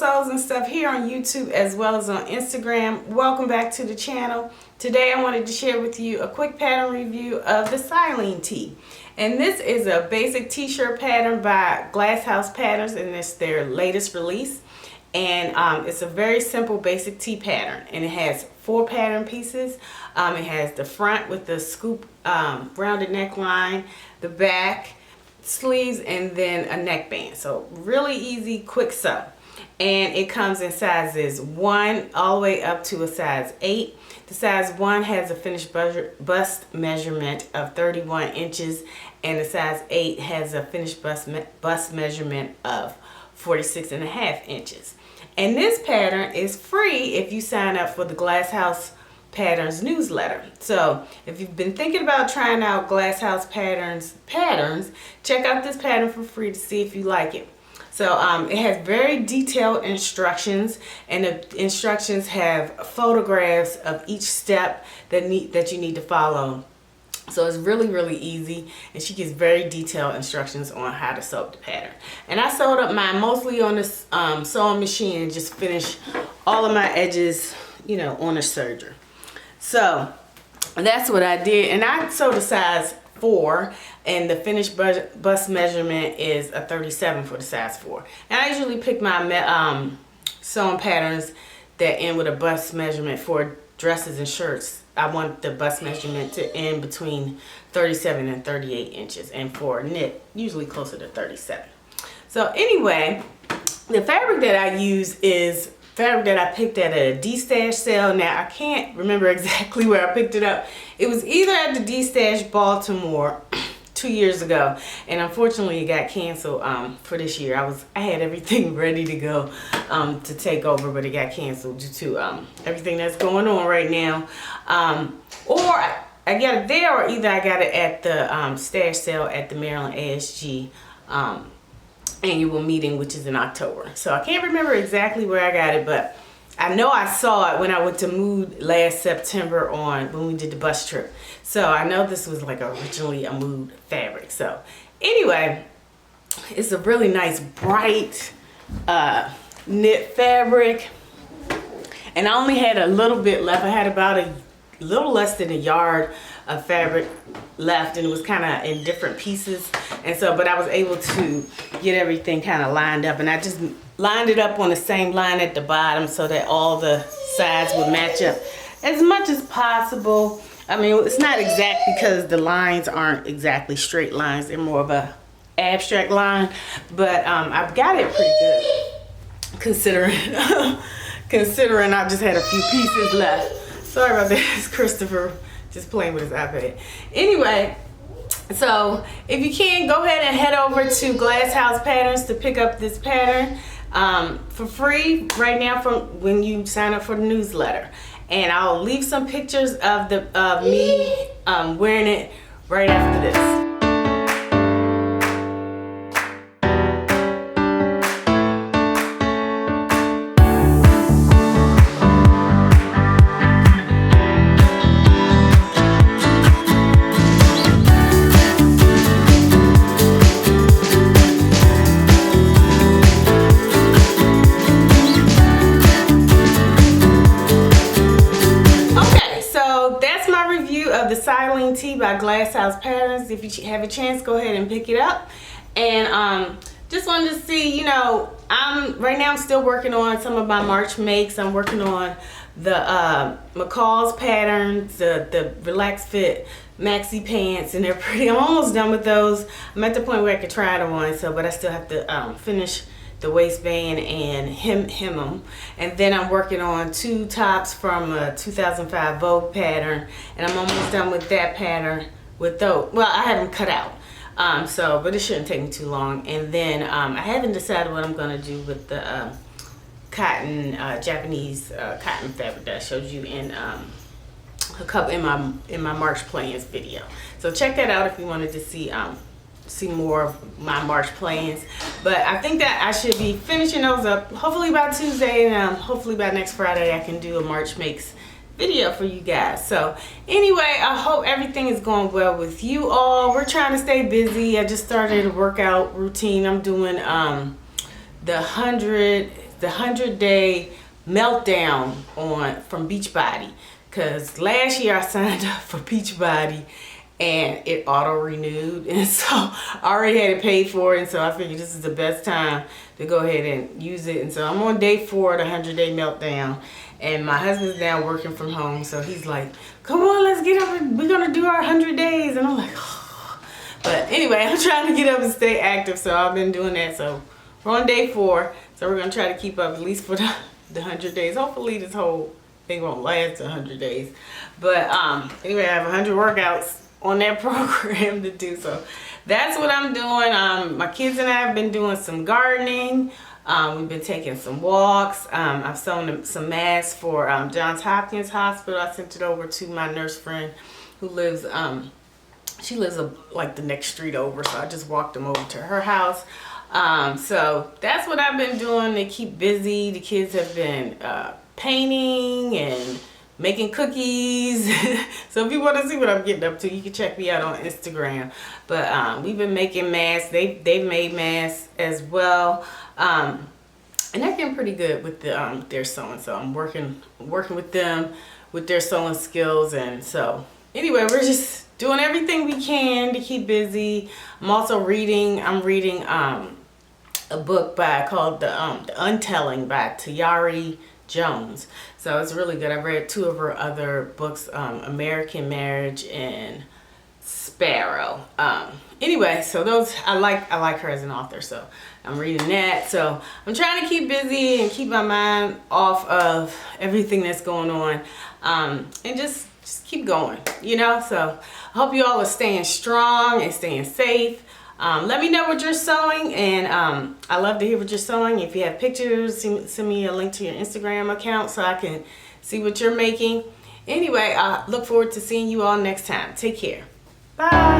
sews and stuff here on YouTube as well as on Instagram. Welcome back to the channel. Today I wanted to share with you a quick pattern review of the Silene Tee. And this is a basic t-shirt pattern by Glasshouse Patterns, and it's their latest release. And it's a very simple basic tee pattern, and it has 4 pattern pieces. It has the front with the scoop rounded neckline, the back, sleeves, and then a neckband. So really easy, quick sew. And it comes in sizes 1 all the way up to a size 8. The size 1 has a finished bust measurement of 31 inches, and the size 8 has a finished bust measurement of 46.5 inches. And this pattern is free if you sign up for the Glasshouse Patterns newsletter. So if you've been thinking about trying out Glasshouse Patterns, check out this pattern for free to see if you like it. So it has very detailed instructions, and the instructions have photographs of each step that you need to follow. So it's really easy, and she gives very detailed instructions on how to sew up the pattern. And I sewed up mine mostly on this sewing machine and just finished all of my edges, you know, on a serger. So that's what I did, and I sewed a size 4, and the finished bust measurement is a 37 for the size 4. And I usually pick my sewing patterns that end with a bust measurement for dresses and shirts. I want the bust measurement to end between 37 and 38 inches, and for knit, usually closer to 37. So anyway, the fabric that I use is fabric that I picked at a D-Stash sale. Now I can't remember exactly where I picked it up. It was either at the D-Stash Baltimore 2 years ago, and unfortunately it got canceled for this year. I had everything ready to go to take over, but it got canceled due to everything that's going on right now. Or I got it there, or either I got it at the stash sale at the Maryland ASG annual meeting, which is in October. So I can't remember exactly where I got it, but I know I saw it when I went to Mood last September when we did the bus trip. So I know this was like originally a Mood fabric. So anyway, it's a really nice bright knit fabric, and I only had a little bit left. I had about a little less than a yard of fabric left, and it was kind of in different pieces, and so but I was able to get everything kind of lined up, and I just lined it up on the same line at the bottom so that all the sides would match up as much as possible. I mean, it's not exact because the lines aren't exactly straight lines, they're more of a abstract line, but I've got it pretty good considering I just had a few pieces left. Sorry about that. It's Christopher just playing with his iPad. Anyway, so if you can, go ahead and head over to Glasshouse Patterns to pick up this pattern for free right now from when you sign up for the newsletter. And I'll leave some pictures of me wearing it right after this. Of the Silene Tee by Glasshouse Patterns. If you have a chance, go ahead and pick it up. And just wanted to see, you know, right now I'm still working on some of my March makes. I'm working on the McCall's patterns, the relaxed fit maxi pants, and they're pretty. I'm almost done with those. I'm at the point where I could try them on, but I still have to finish the waistband and hem them. And then I'm working on 2 tops from a 2005 Vogue pattern, and I'm almost done with that pattern with those. Well, I have them cut out, but it shouldn't take me too long. And then I haven't decided what I'm gonna do with the cotton, Japanese cotton fabric that I showed you in a couple in my March plans video. So check that out if you wanted to see more of my March plans. But I think that I should be finishing those up hopefully by Tuesday, and hopefully by next Friday I can do a March makes video for you guys. So anyway, I hope everything is going well with you all. We're trying to stay busy. I just started a workout routine. I'm doing the 100 the 100-day meltdown from Beachbody, because last year I signed up for Beachbody and it auto renewed, and so I already had it paid for, and so I figured this is the best time to go ahead and use it. And so I'm on day 4 of the 100-day meltdown, and my husband's down working from home, so he's like, come on, let's get up and we're gonna do our 100 days. And I'm like, oh. But anyway, I'm trying to get up and stay active, so I've been doing that. So we're on day 4, so we're gonna try to keep up at least for the 100 days. Hopefully this whole thing won't last 100 days. But anyway, I have 100 workouts on that program to do, so that's what I'm doing. My kids and I have been doing some gardening. We've been taking some walks. I've sewn some masks for Johns Hopkins Hospital. I sent it over to my nurse friend who lives, she lives like the next street over, so I just walked them over to her house. So that's what I've been doing to keep busy. The kids have been painting and making cookies. So if you want to see what I'm getting up to, you can check me out on Instagram. But we've been making masks. They've made masks as well. And they're getting pretty good with their sewing. So I'm working with them with their sewing skills. And so anyway, we're just doing everything we can to keep busy. I'm also reading. I'm reading a book called The Untelling by Tayari Jones. So it's really good. I've read 2 of her other books, American Marriage and Sparrow. Anyway, so those I like her as an author, so I'm reading that. So I'm trying to keep busy and keep my mind off of everything that's going on, and just keep going, you know. So I hope you all are staying strong and staying safe. Let me know what you're sewing, and I love to hear what you're sewing. If you have pictures, send me a link to your Instagram account so I can see what you're making. Anyway, I look forward to seeing you all next time. Take care. Bye.